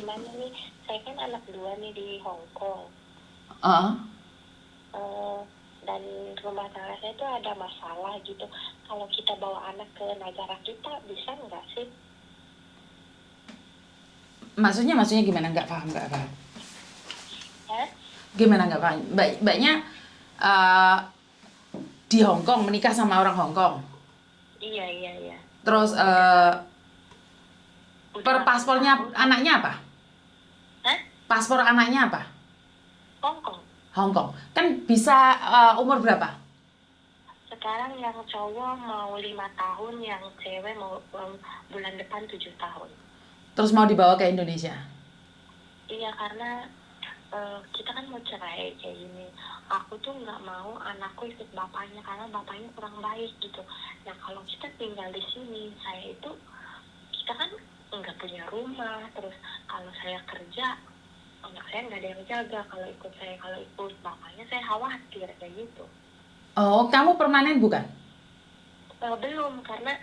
gimana nih, saya kan anak dua nih di Hong Kong. Ah, Eh, dan rumah tangga saya tuh ada masalah gitu. Kalau kita bawa anak ke negara kita bisa nggak sih? maksudnya gimana? Nggak paham, nggak paham. Ya? Gimana nggak paham? Mbaknya eh, di Hong Kong menikah sama orang Hong Kong. Iya, iya, iya. Terus Udah per 8 paspornya tahun. anaknya apa? Hah? Paspor anaknya apa? Hong Kong. Hong Kong. Kan bisa umur berapa? Sekarang yang cowok mau 5 tahun, yang cewek mau bulan depan 7 tahun. Terus mau dibawa ke Indonesia. Iya, karena kita kan mau cerai kayak gini. Aku tuh nggak mau anakku ikut bapaknya karena bapaknya kurang baik gitu. Nah, kalau kita tinggal di sini, saya itu kita kan nggak punya rumah. Terus kalau saya kerja, anak saya nggak ada yang jaga. Kalau ikut bapaknya, saya khawatir kayak gitu. Oh, kamu permanen bukan? Belum, karena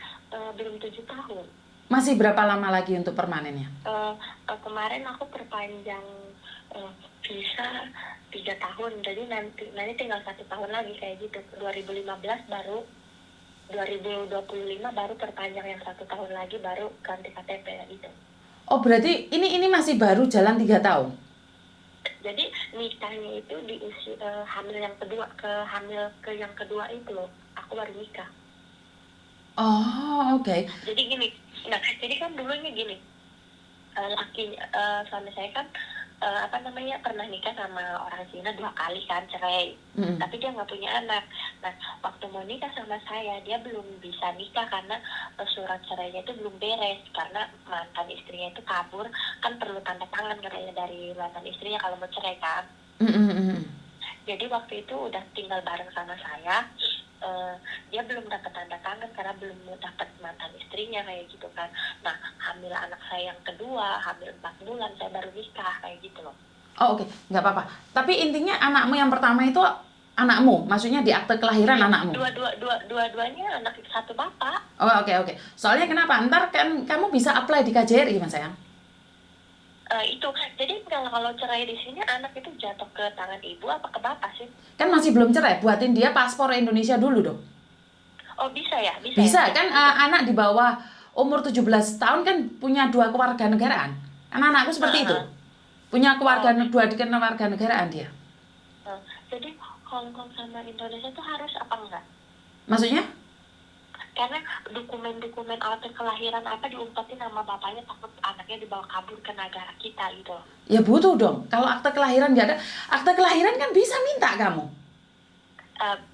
belum 7 tahun. Masih berapa lama lagi untuk permanennya? Kemarin aku perpanjang visa 3 tahun, jadi nanti tinggal 1 tahun lagi kayak gitu. 2015 baru 2025 baru perpanjang yang 1 tahun lagi, baru ganti KTP gitu. Oh, berarti ini masih baru jalan 3 tahun. Jadi nikahnya itu di usia hamil yang kedua, ke yang kedua itu loh, aku baru nikah. Oh, oke. Jadi gini, nah jadi kan dulunya gini, suami saya kan pernah nikah sama orang Cina 2 kali kan, cerai. Tapi dia nggak punya anak. Nah, waktu mau nikah sama saya, dia belum bisa nikah karena surat cerainya itu belum beres, karena mantan istrinya itu kabur. Kan perlu tanda tangan katanya dari mantan istrinya kalau mau cerai kan. Jadi waktu itu udah tinggal bareng sama saya, dia belum dapat tanda tangan karena belum dapat mantan istrinya kayak gitu kan. Nah, hamil anak saya yang kedua, hamil 4 bulan, saya baru nikah kayak gitu loh. Oh, oke. Nggak apa-apa. Tapi intinya anakmu yang pertama itu anakmu, maksudnya di akte kelahiran anakmu. Dua-duanya anak satu bapak. Oh, oke. Soalnya kenapa? Ntar kan kamu bisa apply di KJRI, Mas sayang. Itu jadi kalau cerai di sini, anak itu jatuh ke tangan ibu apa ke bapak sih? Kan masih belum cerai, buatin dia paspor Indonesia dulu dong. Oh, bisa ya? Bisa kan anak di bawah umur 17 tahun kan punya 2 kewarganegaraan. Anak-anakku seperti itu. Punya dua kewarganegaraan dia. Jadi Hong Kong sama Indonesia tuh harus apa enggak? Maksudnya? Karena dokumen-dokumen akte kelahiran apa diumpetin sama bapaknya, takut anaknya dibawa kabur ke negara kita gitu. Ya butuh dong. Kalau akte kelahiran nggak ada, akte kelahiran kan bisa minta kamu.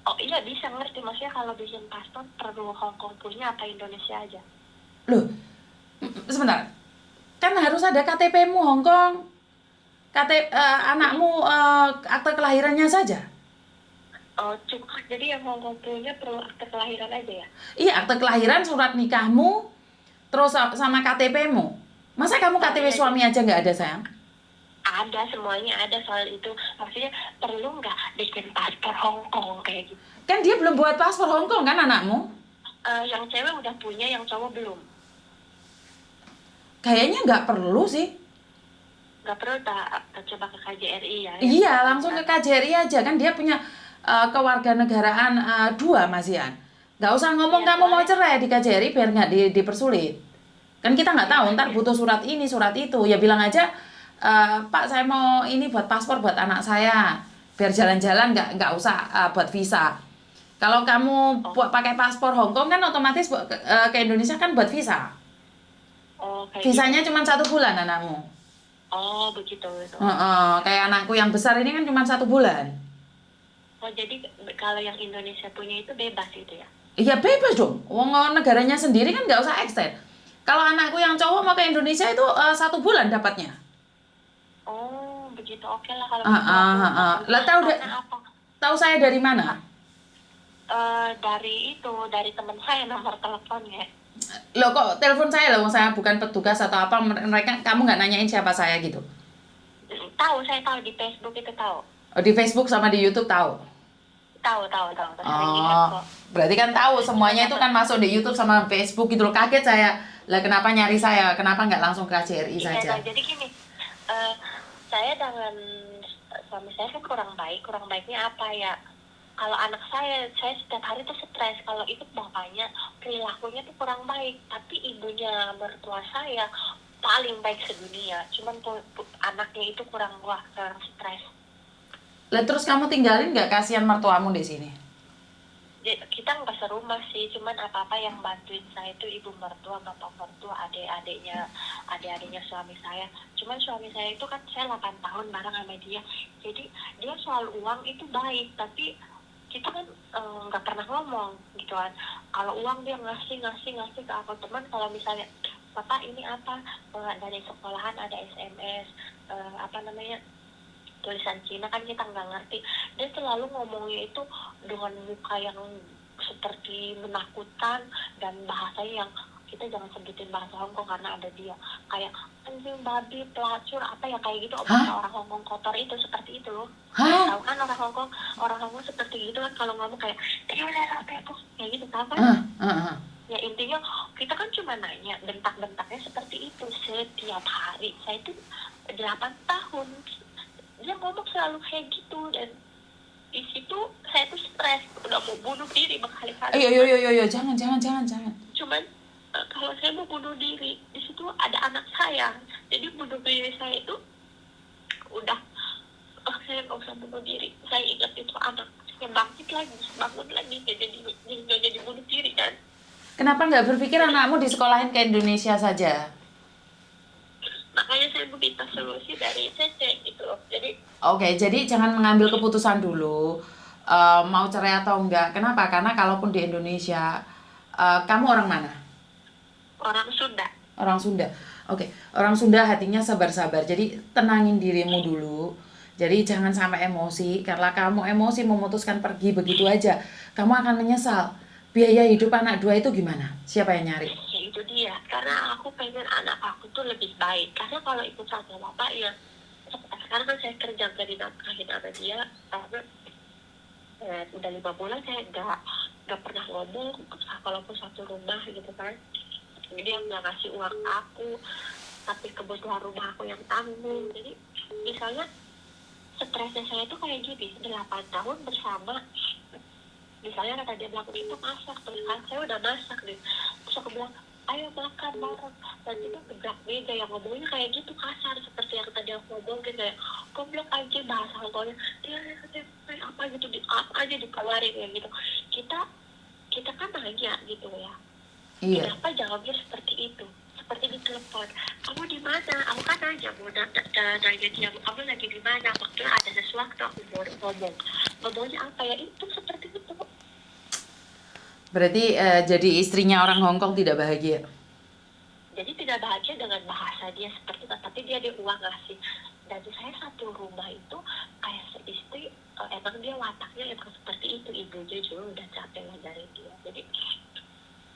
Oh iya, bisa, ngerti. Maksudnya kalau bikin paspor perlu Hong Kong punya apa Indonesia aja? Loh, sebentar. Kan harus ada KTP-mu Hong Kong. Anakmu akte kelahirannya saja. Oh, cukup. Jadi yang Hong Kong punya perlu akte kelahiran aja ya? Iya, akte kelahiran, surat nikahmu, terus sama KTP-mu. Masa kamu KTP suami aja nggak ada, sayang? Ada, semuanya ada soal itu. Maksudnya perlu nggak bikin paspor Hong Kong kayak gitu? Kan dia belum buat paspor Hong Kong kan anakmu? Yang cewek udah punya, yang cowok belum. Kayaknya nggak perlu sih. Nggak perlu tak coba ke KJRI ya? Iya, langsung ke KJRI aja. Kan dia punya kewarganegaraan 2, Masian. Nggak usah ngomong kamu mau cerai di KJRI biar nggak dipersulit. Kan kita nggak tahu, ntar butuh surat ini, surat itu. Ya bilang aja, Pak saya mau ini buat paspor buat anak saya. Biar jalan-jalan nggak usah buat visa. Kalau kamu pakai paspor Hong Kong kan otomatis ke Indonesia kan buat visa. Visanya cuma 1 bulan anakmu. Oh, begitu. Kayak anakku yang besar ini kan cuma 1 bulan. Oh, jadi kalau yang Indonesia punya itu bebas itu ya? Iya bebas dong. Wong negaranya sendiri kan nggak usah extend. Kalau anakku yang cowok mau ke Indonesia itu 1 bulan dapatnya. Oh, begitu. Oke lah kalau gitu. Lah tahu saya dari mana? Dari teman saya, nomor teleponnya. Loh kok telepon saya loh, saya bukan petugas atau apa, kamu nggak nanyain siapa saya gitu? Saya tahu di Facebook itu tahu. Oh, di Facebook sama di YouTube tahu? Tahu. Oh, berarti kan tahu semuanya itu kan masuk di YouTube sama Facebook gitu loh. Kaget saya. Lah kenapa nyari saya? Kenapa nggak langsung ke KJRI saja? Jadi gini, Saya dengan suami saya kan kurang baik. Kurang baiknya apa ya? Kalau anak saya setiap hari tuh stres. Kalau ikut bapaknya, perilakunya tuh kurang baik. Tapi ibunya mertua saya paling baik sedunia. Cuman anaknya itu kurang stres. Lah terus kamu tinggalin nggak, kasihan mertuamu di sini? Kita nggak serumah sih, cuman apa-apa yang bantuin saya itu ibu mertua, bapak mertua, adik-adiknya suami saya. Cuman suami saya itu kan saya 8 tahun bareng sama dia, jadi dia soal uang itu baik, tapi kita kan nggak pernah ngomong gitu kan. Kalau uang dia ngasih ke aku teman. Kalau misalnya bapak ini apa, dari sekolahan ada SMS tulisan Cina kan kita nggak ngerti. Dia selalu ngomongnya itu dengan muka yang seperti menakutkan dan bahasanya yang kita jangan sebutin bahasa Hongkong karena ada dia, kayak anjing, babi, pelacur, apa ya kayak gitu. Bahasa orang Hongkong kotor itu seperti itu loh. Tahu kan orang Hongkong seperti gitu kan, kalau ngomong kayak kayak gitu tahu kan. Ya intinya kita kan cuma nanya, bentak-bentaknya seperti itu setiap hari. Saya itu 8 tahun dia ngomong selalu kayak gitu, dan di situ saya tuh stres, udah mau bunuh diri berkali-kali. Ayo, jangan. Cuman kalau saya mau bunuh diri, di situ ada anak saya, jadi bunuh diri saya itu udah, saya nggak usah bunuh diri. Saya ingat itu anak, saya bangun lagi, jadi bunuh diri kan. Kenapa nggak berpikir anakmu disekolahin ke Indonesia saja? Makanya saya meminta solusi dari Cece gitu loh. Jadi jangan mengambil keputusan dulu mau cerai atau enggak. Kenapa? Karena kalaupun di Indonesia, kamu orang mana? Orang Sunda. Orang Sunda. Oke, orang Sunda hatinya sabar-sabar. Jadi tenangin dirimu dulu. Jadi jangan sampai emosi, karena kamu emosi memutuskan pergi begitu aja, kamu akan menyesal. Biaya hidup anak 2 itu gimana? Siapa yang nyari? Ya itu dia, karena aku pengen anak aku tuh lebih baik. Karena kalau ikut sama bapak ya, sekarang kan saya kerja gak dinafkahin sama dia, karena udah 5 bulan saya nggak pernah ngomong kalaupun satu rumah gitu kan. Jadi dia nggak ngasih uang aku, tapi kebutuhan rumah aku yang tanggung. Jadi misalnya stresnya saya tuh kayak gini, 8 tahun bersama. Misalnya kata dia bilang, itu masak, terus kan saya udah masak nih, terus aku bilang ayo makan bareng, dan itu gebrak meja yang ngomongnya kayak gitu kasar, seperti yang tadi aku ngomongin kayak goblok aja bahasa Hongkongnya, dia apa gitu, apa aja dikeluarin kayak gitu. Kita kan nanya gitu ya, kenapa jawabnya seperti itu, seperti di telepon, kamu di mana? Aku kan nanya, mau nanya dia, kamu lagi di mana? Waktu ada sesuatu aku mau ngomongnya apa ya, itu seperti itu. Berarti jadi istrinya orang Hongkong tidak bahagia? Jadi tidak bahagia dengan bahasa dia seperti itu, tapi dia ada uang ngasih. Dan saya satu rumah itu kayak seistri, emang dia wataknya emang seperti itu, ibunya juga udah capek ngajarin dia. Jadi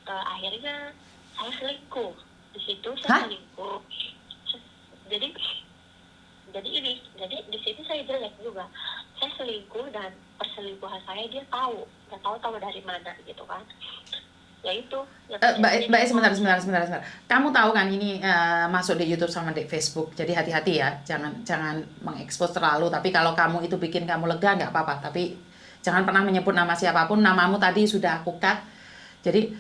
akhirnya saya selingkuh. Di situ saya selingkuh. Jadi di situ saya jelek juga. Saya selingkuh dan perselingkuhan saya dia tahu, nggak tahu dari mana gitu kan. Ya itu. Mbak, sebentar. Kamu tahu kan ini masuk di YouTube sama di Facebook, jadi hati-hati ya, jangan mengekspos terlalu. Tapi kalau kamu itu bikin kamu lega nggak apa-apa. Tapi jangan pernah menyebut nama siapapun. Namamu tadi sudah aku cut. Jadi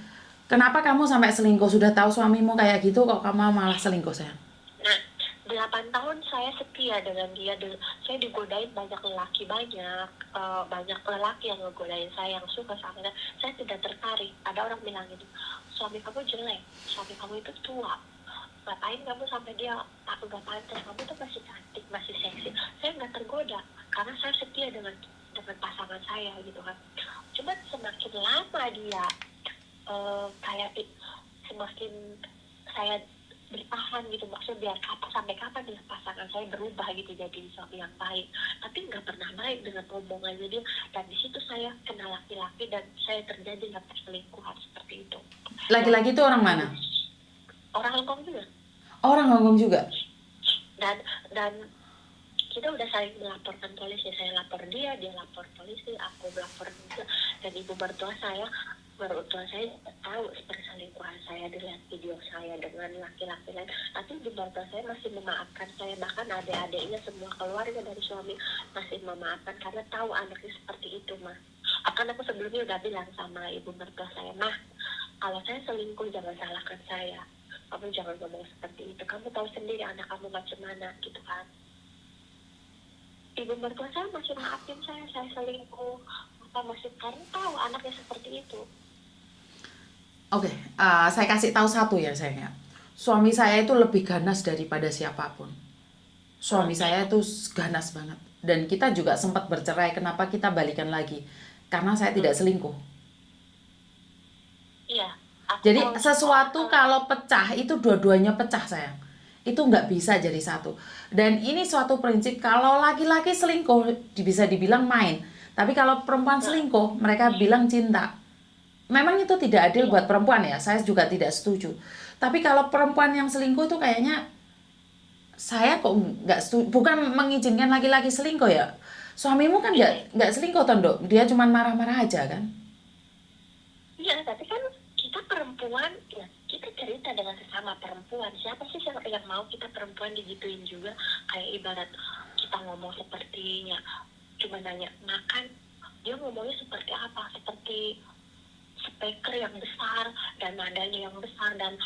kenapa kamu sampai selingkuh? Sudah tahu suamimu kayak gitu, kok kamu malah selingkuh, sayang? Nah, 8 tahun saya setia dengan dia. Saya digodain banyak lelaki, banyak lelaki yang ngegodain saya, yang suka sama saya. Saya tidak tertarik. Ada orang bilang gitu, suami kamu jelek, suami kamu itu tua, ngapain kamu sampai dia aku gak pantas, kamu tuh masih cantik, masih seksi. Saya nggak tergoda karena saya setia dengan pasangan saya gitu kan. Cuma semakin lama dia kayak semakin saya bertahan gitu, maksudnya biar sampai kapan dia pasangan saya berubah gitu jadi suami yang baik, tapi nggak pernah baik dengan omongannya dia. Dan di situ saya kenal laki-laki dan saya terjadi perselingkuhan seperti itu. Laki-laki itu orang mana? Orang Hongkong juga. Orang Hongkong juga. Dan kita udah saling melaporkan polisi. Saya lapor dia lapor polisi, aku melapor juga. Dan ibu mertua saya Tua saya tahu perselingkuhan saya, dilihat video saya dengan laki-laki lain, tapi ibu mertua saya masih memaafkan saya, bahkan adik-adiknya semua keluarga dari suami masih memaafkan karena tahu anaknya seperti itu, mah. Akan aku sebelumnya udah bilang sama ibu mertua saya, mah, kalau saya selingkuh jangan salahkan saya, kamu jangan ngomong seperti itu, kamu tahu sendiri anak kamu macam mana gitu kan. Ibu mertua saya masih maafin saya selingkuh, apa masih karena tahu anaknya seperti itu. Oke, saya kasih tahu satu ya sayang. Suami saya itu lebih ganas daripada siapapun. Suami saya itu ganas banget. Dan kita juga sempat bercerai. Kenapa kita balikan lagi? Karena saya tidak selingkuh. Iya. Jadi sesuatu kalau pecah itu dua-duanya pecah sayang. Itu nggak bisa jadi satu. Dan ini suatu prinsip, kalau laki-laki selingkuh bisa dibilang main. Tapi kalau perempuan selingkuh mereka bilang cinta. Memang itu tidak adil buat perempuan ya, saya juga tidak setuju. Tapi kalau perempuan yang selingkuh itu kayaknya saya kok nggak setuju, bukan mengizinkan laki-laki selingkuh ya. Suamimu kan nggak selingkuh Tondo, dia cuma marah-marah aja kan? Iya, tapi kan kita perempuan, ya kita cerita dengan sesama perempuan. Siapa sih yang mau kita perempuan digituin juga? Kayak ibarat kita ngomong sepertinya, cuma nanya makan, dia ngomongnya seperti apa? Seperti speaker yang besar dan nadanya yang besar dan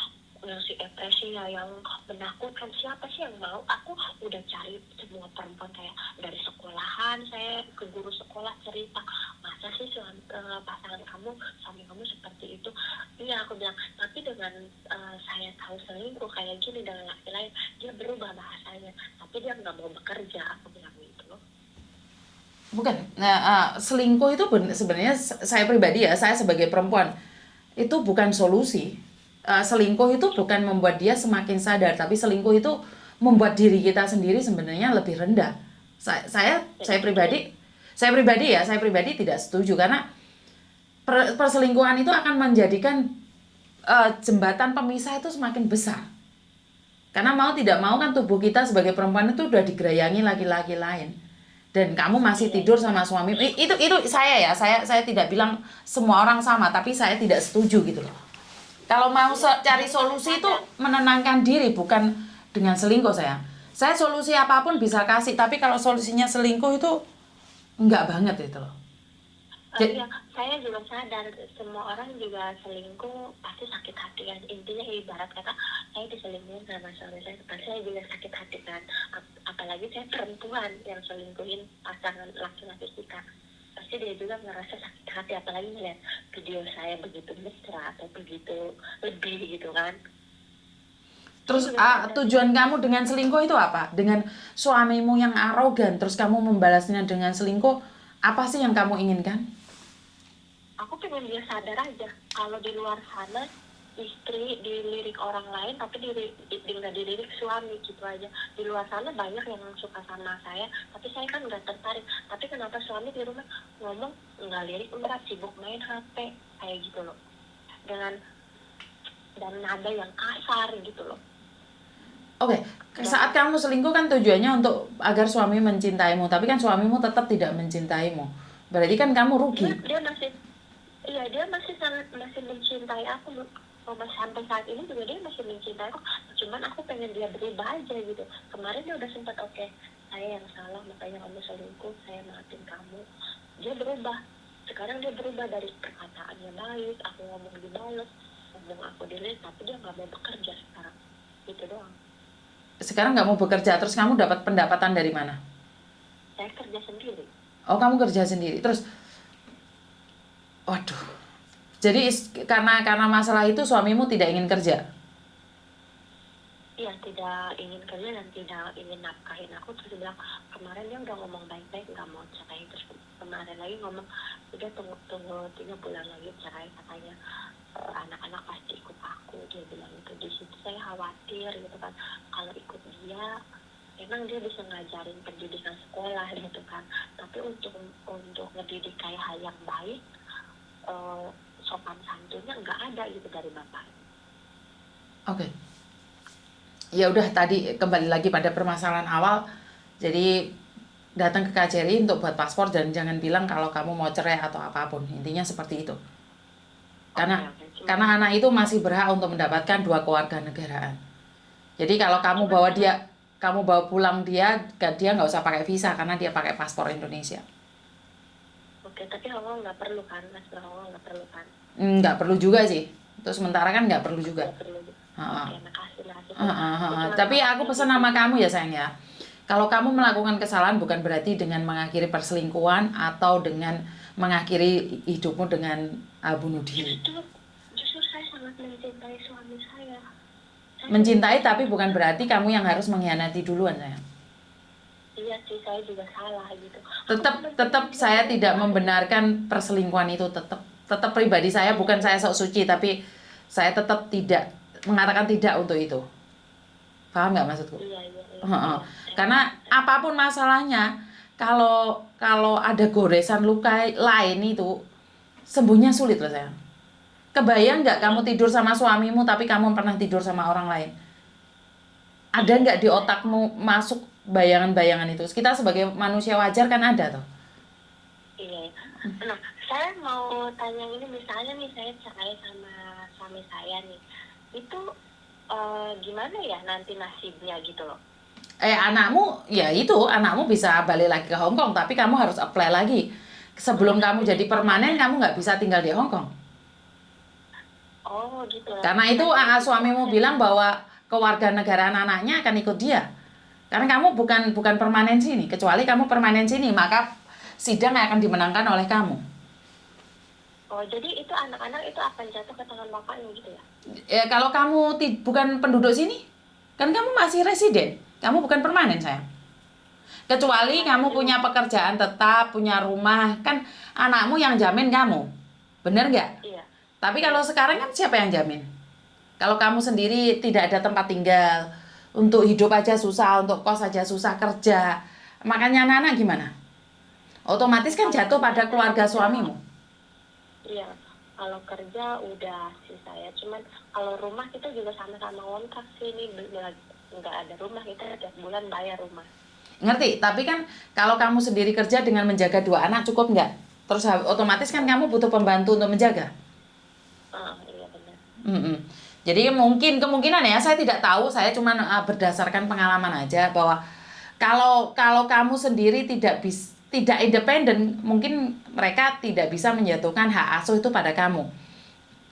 si ekspresinya yang menakutkan. Siapa sih yang mau? Aku udah cari semua perempuan, kayak dari sekolahan saya ke guru sekolah cerita, masa sih pasangan kamu, suami kamu seperti itu? Iya, aku bilang, tapi dengan saya tahu selingkuh kayak gini dengan laki lain, dia berubah bahasanya, tapi dia nggak mau bekerja, aku bilang gitu loh. Bukan, selingkuh itu sebenarnya saya pribadi ya, saya sebagai perempuan itu bukan solusi. Selingkuh itu bukan membuat dia semakin sadar, tapi selingkuh itu membuat diri kita sendiri sebenarnya lebih rendah. Saya pribadi tidak setuju karena perselingkuhan itu akan menjadikan jembatan pemisah itu semakin besar. Karena mau tidak mau kan tubuh kita sebagai perempuan itu udah digerayangi laki-laki lain. Dan kamu masih tidur sama suami, itu saya tidak bilang semua orang sama, tapi saya tidak setuju gitu loh. Kalau mau cari solusi itu menenangkan diri, bukan dengan selingkuh saya solusi apapun bisa kasih, tapi kalau solusinya selingkuh itu enggak banget itu loh. Iya, saya juga sadar semua orang juga selingkuh pasti sakit hati kan. Intinya ibarat kata saya diselingkuhin sama suami saya, pasti saya juga sakit hati kan. Apalagi saya perempuan yang selingkuhin pasangan laki-laki kita, pasti dia juga ngerasa sakit hati, apalagi ngeliat video saya begitu mesra atau begitu lebih gitu kan. Terus tujuan kamu dengan selingkuh itu apa? Dengan suamimu yang arogan terus kamu membalasnya dengan selingkuh, apa sih yang kamu inginkan? Aku pengen dia sadar aja kalau di luar sana istri dilirik orang lain, tapi nggak dilirik suami gitu aja. Di luar sana banyak yang suka sama saya, tapi saya kan nggak tertarik. Tapi kenapa suami di rumah ngomong nggak lirik, enggak, sibuk main HP kayak gitu loh, dan nada yang kasar gitu loh. Oke, saat kamu selingkuh kan tujuannya untuk agar suami mencintaimu, tapi kan suamimu tetap tidak mencintaimu. Berarti kan kamu rugi. Dia masih mencintai aku. Sampai saat ini juga dia masih mencintai aku. Cuman aku pengen dia berubah aja gitu. Kemarin dia udah sempat oke, saya yang salah makanya kamu selingkuh, saya maafin kamu. Dia berubah. Sekarang dia berubah dari perkataannya baik, aku ngomong dibales, ngomong aku delete, tapi dia nggak mau bekerja sekarang. Gitu doang. Sekarang nggak mau bekerja, terus kamu dapat pendapatan dari mana? Saya kerja sendiri. Oh, kamu kerja sendiri. Terus, waduh. Jadi karena masalah itu suamimu tidak ingin kerja? Iya, tidak ingin kerja dan tidak ingin nafkahin aku. Terus dia bilang, kemarin dia udah ngomong baik-baik nggak mau cerai. Terus kemarin lagi ngomong, udah tunggu 3 bulan lagi cerai katanya. Anak-anak pasti ikut aku, dia bilang itu. Di situ saya khawatir gitu kan, kalau ikut dia emang dia bisa ngajarin pendidikan sekolah gitu kan, tapi untuk ngedidik kayak hal yang baik, sopan santunnya nggak ada gitu dari bapak. Oke. Ya udah, tadi kembali lagi pada permasalahan awal. Jadi datang ke KJRI untuk buat paspor dan jangan bilang kalau kamu mau cerai atau apapun. Intinya seperti itu. Karena anak itu masih berhak untuk mendapatkan 2 kewarganegaraan. Jadi kalau kamu bawa pulang dia nggak usah pakai visa karena dia pakai paspor Indonesia. Oke, tapi Hongkong nggak perlu kan, Mas? Hongkong nggak perlu kan? Nggak perlu juga sih. Itu sementara kan nggak perlu juga. Nggak perlu. Oke, makasih. Tapi aku pesan sama kamu ya sayang ya. Kalau kamu melakukan kesalahan bukan berarti dengan mengakhiri perselingkuhan atau dengan mengakhiri hidupmu dengan bunuh diri. Justru saya sangat mencintai suami saya. Mencintai tapi bukan berarti kamu yang harus mengkhianati duluan sayang. Iya sih, saya juga salah gitu. Tetap saya tidak membenarkan perselingkuhan itu, tetap pribadi saya, bukan saya sok suci, tapi saya tetap tidak mengatakan tidak untuk itu. Paham nggak maksudku? Iya. Karena apapun masalahnya, kalau ada goresan luka lain itu sembuhnya sulit loh sayang. Kebayang nggak kamu tidur sama suamimu tapi kamu pernah tidur sama orang lain? Ada nggak di otakmu masuk bayangan-bayangan itu? Kita sebagai manusia wajar kan ada toh. Iya. Nah, saya mau tanya ini, misalnya nih saya cerai sama suami saya nih, itu gimana ya nanti nasibnya gitu loh? Anakmu bisa balik lagi ke Hong Kong, tapi kamu harus apply lagi. Sebelum kamu jadi permanen, kamu nggak bisa tinggal di Hong Kong. Oh gitu. Karena itu suamimu bilang bahwa kewarganegaraan anaknya akan ikut dia. Karena kamu bukan permanen sini, kecuali kamu permanen sini, maka sidang akan dimenangkan oleh kamu. Oh, jadi itu anak-anak itu akan jatuh ke tangan bapaknya gitu ya? Ya kalau kamu bukan penduduk sini, kan kamu masih residen, kamu bukan permanen sayang. Kecuali kamu punya pekerjaan tetap, punya rumah, kan anakmu yang jamin kamu, bener nggak? Iya. Tapi kalau sekarang kan siapa yang jamin? Kalau kamu sendiri tidak ada tempat tinggal, untuk hidup aja susah, untuk kos aja susah, kerja, makanya anak-anak gimana? Otomatis kan jatuh pada keluarga suamimu. Iya, kalau kerja udah sih saya, cuman kalau rumah kita juga sama-sama ngontrak sih, ini nggak ada rumah, kita tiap bulan bayar rumah. Ngerti, tapi kan kalau kamu sendiri kerja dengan menjaga 2 anak cukup nggak? Terus otomatis kan kamu butuh pembantu untuk menjaga. Iya benar. Jadi kemungkinan ya, saya tidak tahu, saya cuma berdasarkan pengalaman aja bahwa kalau kamu sendiri tidak independen, mungkin mereka tidak bisa menjatuhkan hak asuh itu pada kamu.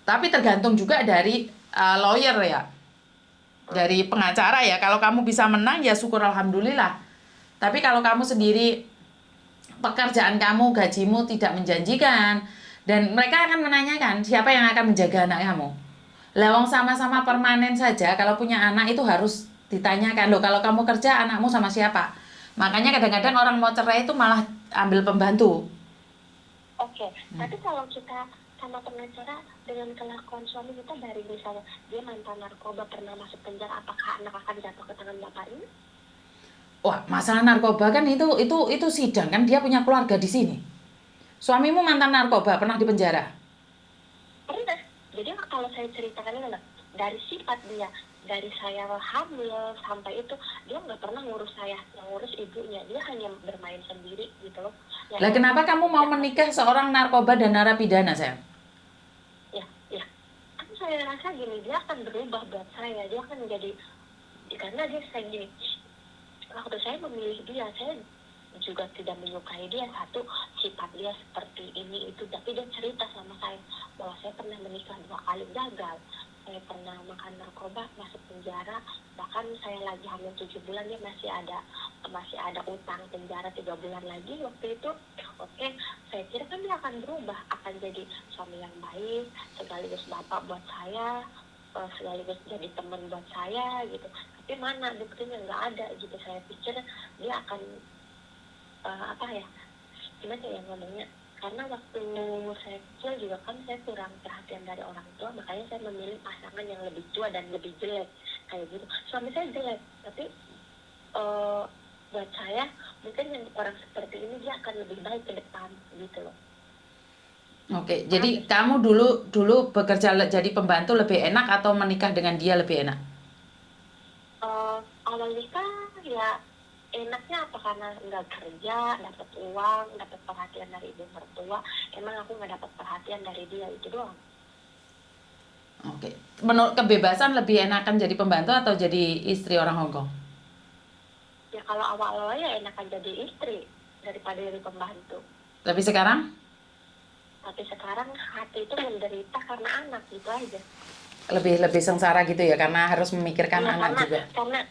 Tapi tergantung juga dari lawyer ya, dari pengacara ya. Kalau kamu bisa menang ya syukur alhamdulillah. Tapi kalau kamu sendiri pekerjaan kamu, gajimu tidak menjanjikan, dan mereka akan menanyakan siapa yang akan menjaga anak kamu. Lawang sama-sama permanen saja, kalau punya anak itu harus ditanyakan, loh kalau kamu kerja anakmu sama siapa? Makanya kadang-kadang orang mau cerai itu malah ambil pembantu. Oke. Tapi kalau kita sama pengacara dengan kelakuan suami kita, dari misalnya dia mantan narkoba, pernah masuk penjara, apakah anak akan jatuh ke tangan bapak ini? Wah, masalah narkoba kan itu sidang kan, dia punya keluarga di sini. Suamimu mantan narkoba, pernah di penjara? Pernah. Jadi kalau saya ceritakan ini, dari sifat dia, dari saya hamil sampai itu, dia nggak pernah ngurus saya, ngurus ibunya, dia hanya bermain sendiri gitu loh. Lah kenapa kamu mau menikah seorang narkoba dan narapidana, sayang? Ya, kan saya rasa gini, dia akan berubah buat saya, dia akan menjadi, karena dia saya gini, waktu saya memilih dia, saya juga tidak menyukai dia, satu sifat dia seperti ini itu, tapi dia cerita sama saya bahwa saya pernah menikah 2 kali gagal, saya pernah makan narkoba, masuk penjara, bahkan saya lagi hamil 7 bulan, dia masih ada utang penjara 3 bulan lagi waktu itu. Oke, saya kira kan dia akan berubah, akan jadi suami yang baik, sekaligus bapak buat saya, sekaligus jadi teman buat saya gitu. Tapi mana buktinya, nggak ada gitu. Saya pikir dia akan gimana ya ngomongnya, karena waktu saya kecil juga kan saya kurang perhatian dari orang tua, makanya saya memilih pasangan yang lebih tua dan lebih jelek kayak gitu. Suami saya jelek, tapi buat saya mungkin yang orang seperti ini dia akan lebih baik ke depan gitu loh. Oke, jadi kamu dulu bekerja jadi pembantu lebih enak atau menikah dengan dia lebih enak? Awal nikah ya enaknya apa, karena nggak kerja, dapat uang, dapat perhatian dari ibu mertua. Emang aku nggak dapat perhatian dari dia, itu doang. Oke. Menurut kebebasan lebih enakan jadi pembantu atau jadi istri orang Hongkong? Ya kalau awal-awalnya enakan jadi istri daripada jadi pembantu. Tapi sekarang Tapi sekarang hati itu menderita karena anak gitu aja. lebih sengsara gitu ya karena harus memikirkan Iya, anak juga. karena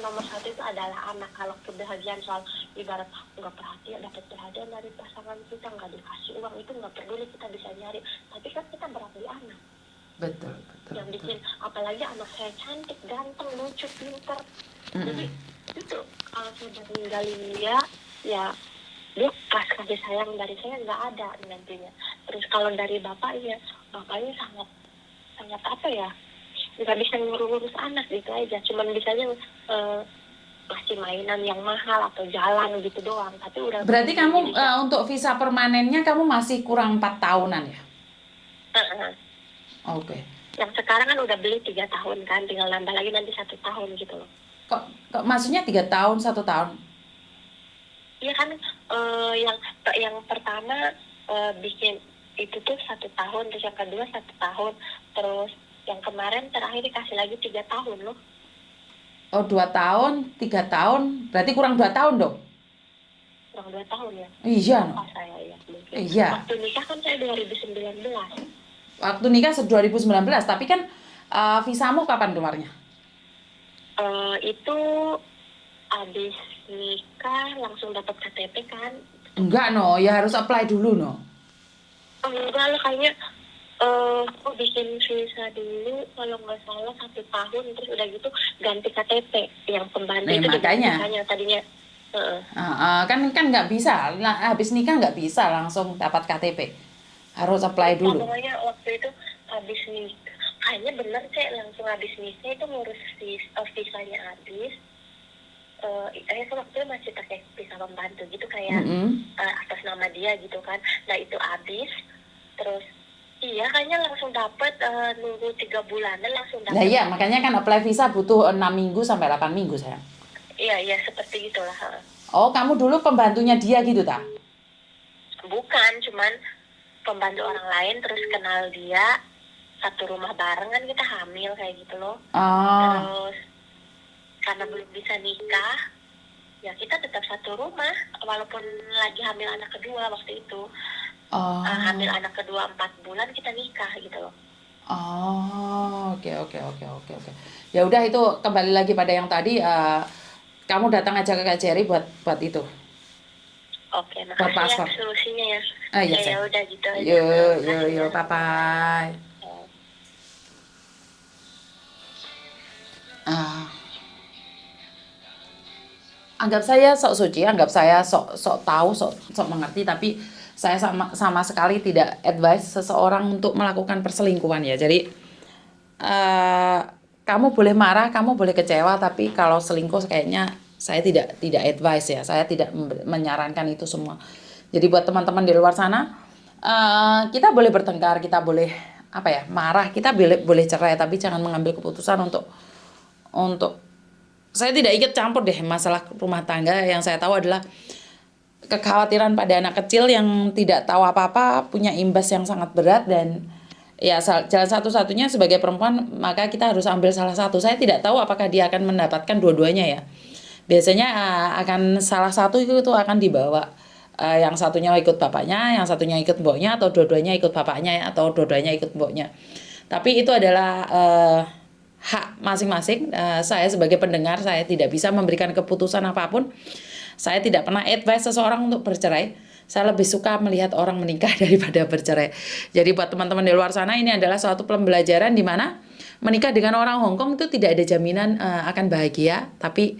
nomor satu itu adalah anak. Kalau kebahagiaan soal ibarat nggak perhatian, dapat perhatian dari pasangan kita, nggak dikasih uang, itu nggak peduli, kita bisa nyari. Tapi kan kita berat di anak. Betul. Yang bikin, apalagi anak saya cantik, ganteng, lucu, pinter. Jadi itu kalau saya ninggalin dia, ya dia pas kasih sayang dari saya nggak ada nantinya. Terus kalau dari bapaknya sangat apa ya, nggak bisa ngurus anak gitu aja, cuman bisanya kasih mainan yang mahal atau jalan gitu doang. Tapi udah Berarti kamu untuk visa permanennya kamu masih kurang 4 tahunan ya? Oke. Yang sekarang kan udah beli 3 tahun kan, tinggal nambah lagi nanti 1 tahun gitu loh. Kok maksudnya 3 tahun 1 tahun? Iya kan, yang pertama bikin itu tuh 1 tahun, terus yang kedua 1 tahun, terus yang kemarin terakhir dikasih lagi 3 tahun loh. Oh 2 tahun, 3 tahun, berarti kurang 2 tahun dong? Kurang 2 tahun ya? Iya Lupa saya ya mungkin. Iya. Waktu nikah kan saya 2019. Waktu nikah 2019, tapi kan visamu kapan keluarnya? Itu habis nikah langsung dapat KTP kan? Enggak ya harus apply dulu Enggak lah, kayaknya aku bikin visa dulu kalau nggak salah 1 tahun, terus udah gitu ganti KTP yang pembantu itu makanya tadinya. kan nggak bisa, habis nikah nggak bisa langsung dapat KTP, harus apply dulu. Pokoknya waktu itu habis nikah, kayaknya bener sih langsung habis nikah itu ngurus visanya habis. Saya waktu itu masih pakai visa pembantu gitu kayak atas nama dia gitu kan. Nah itu habis, terus iya kayaknya langsung dapat, nunggu 3 bulanan langsung dapat. Nah iya, makanya kan apply visa butuh 6 minggu sampai 8 minggu sayang. Iya seperti gitulah. Oh kamu dulu pembantunya dia gitu tak? Bukan, cuman pembantu orang lain, terus kenal dia, satu rumah bareng kan, kita hamil kayak gitu loh. Terus karena belum bisa nikah, ya kita tetap satu rumah walaupun lagi hamil anak kedua waktu itu. Hamil anak kedua 4 bulan kita nikah gitu loh. Oke. Ya udah, itu kembali lagi pada yang tadi, kamu datang aja ke KJRI buat itu. Oke, makasih ya solusinya ya. Iya, ya udah gitu aja. Yuk, bye. Anggap saya sok suci, anggap saya sok tahu, sok mengerti, tapi saya sama sekali tidak advise seseorang untuk melakukan perselingkuhan ya. Jadi kamu boleh marah, kamu boleh kecewa, tapi kalau selingkuh kayaknya saya tidak advise ya. Saya tidak menyarankan itu semua. Jadi buat teman-teman di luar sana, kita boleh bertengkar, kita boleh marah, kita boleh cerai, tapi jangan mengambil keputusan untuk saya tidak ikut campur deh masalah rumah tangga. Yang saya tahu adalah kekhawatiran pada anak kecil yang tidak tahu apa-apa punya imbas yang sangat berat, dan ya jalan satu-satunya sebagai perempuan maka kita harus ambil salah satu. Saya tidak tahu apakah dia akan mendapatkan dua-duanya ya. Biasanya akan salah satu itu akan dibawa, yang satunya ikut bapaknya, yang satunya ikut mboknya, atau dua-duanya ikut bapaknya, atau dua-duanya ikut mboknya. Tapi itu adalah hak masing-masing. Saya sebagai pendengar, saya tidak bisa memberikan keputusan apapun. Saya tidak pernah advise seseorang untuk bercerai. Saya lebih suka melihat orang menikah daripada bercerai. Jadi buat teman-teman di luar sana, ini adalah suatu pembelajaran di mana menikah dengan orang Hongkong itu tidak ada jaminan akan bahagia, tapi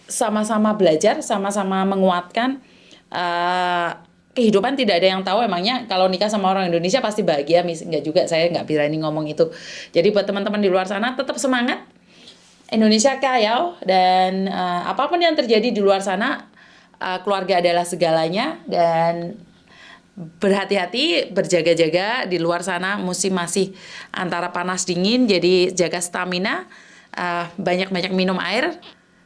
sama-sama belajar, sama-sama menguatkan. Kehidupan tidak ada yang tahu, emangnya kalau nikah sama orang Indonesia pasti bahagia? Enggak juga, saya nggak berani ngomong itu. Jadi buat teman-teman di luar sana, tetap semangat. Indonesia kaya, dan apapun yang terjadi di luar sana, keluarga adalah segalanya, dan berhati-hati, berjaga-jaga di luar sana. Musim masih antara panas dingin, jadi jaga stamina, banyak-banyak minum air,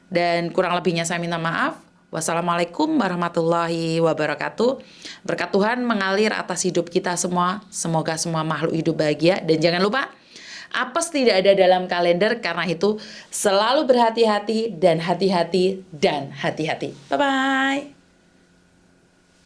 dan kurang lebihnya saya minta maaf. Wassalamualaikum warahmatullahi wabarakatuh. Berkat Tuhan mengalir atas hidup kita semua. Semoga semua makhluk hidup bahagia. Dan jangan lupa, apes tidak ada dalam kalender. Karena itu selalu berhati-hati dan hati-hati dan hati-hati. Bye-bye.